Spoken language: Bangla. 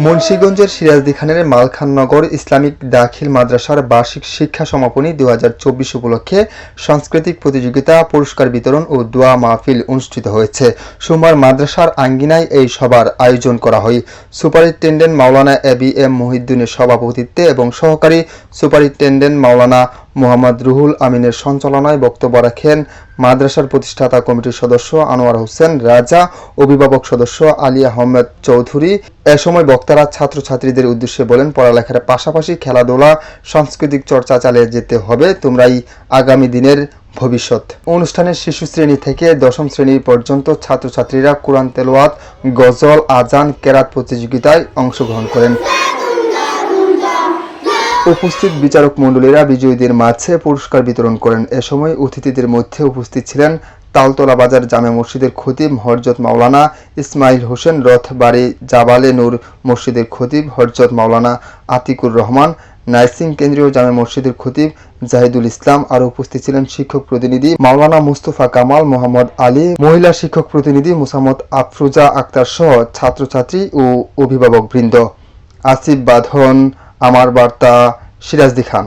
মুন্সিগঞ্জের সিরাজদি খানের মালখাননগর ইসলামিক দাখিল মাদ্রাসার বার্ষিক শিক্ষা সমাপনী 2024 উপলক্ষে সাংস্কৃতিক প্রতিযোগিতা, পুরস্কার বিতরণ ও দোয়া মাহফিল অনুষ্ঠিত হয়েছে। সোমবার মাদ্রাসার আঙ্গিনায় এই সভার আয়োজন করা হয়। সুপারিনটেন্ডেন্ট মাওলানা এবিএম মহিউদ্দিনের সভাপতিত্বে এবং সহকারী সুপারিনটেন্ডেন্ট মাওলানা মোহাম্মদ রুহুল আমিনের সঞ্চালনায় বক্তব্য রাখেন মাদ্রাসার প্রতিষ্ঠাতা কমিটির সদস্য আনোয়ার হোসেন রাজা, অভিভাবক সদস্য আলী আহমেদ চৌধুরী। এ সময় বক্তারা ছাত্রছাত্রীদের উদ্দেশ্যে বলেন, পড়ালেখার পাশাপাশি খেলাধুলা, সাংস্কৃতিক চর্চা চালিয়ে যেতে হবে, তোমরাই আগামী দিনের ভবিষ্যৎ। অনুষ্ঠানে শিশু শ্রেণী থেকে দশম শ্রেণী পর্যন্ত ছাত্রছাত্রীরা কোরআন তেলাওয়াত, গজল, আজান, কেরাত প্রতিযোগিতায় অংশগ্রহণ করেন। উপস্থিত বিচারক মণ্ডলীরা বিজয়ীদের মাঝে পুরস্কার বিতরণ করেন। এ সময় অতিথিদের মধ্যে উপস্থিত ছিলেন তালতলা বাজার জামে মসজিদের খতিব হযরত মাওলানা ইসমাইল হোসেন, রথবাড়ী জাবালে নূর মসজিদের খতিব হযরত মাওলানা আতিকুর রহমান, নাইসিং কেন্দ্রীয় জামে মসজিদের খতিব জাহিদুল ইসলাম। আরও উপস্থিত ছিলেন শিক্ষক প্রতিনিধি মাওলানা মুস্তফা কামাল, মোহাম্মদ আলী, মহিলা শিক্ষক প্রতিনিধি মুসাম্মদ আফরুজা আক্তার সহ ছাত্রছাত্রী ও অভিভাবক বৃন্দ। আসিফ বাঁধন, আমার বার্তা, সিরাজদি খান।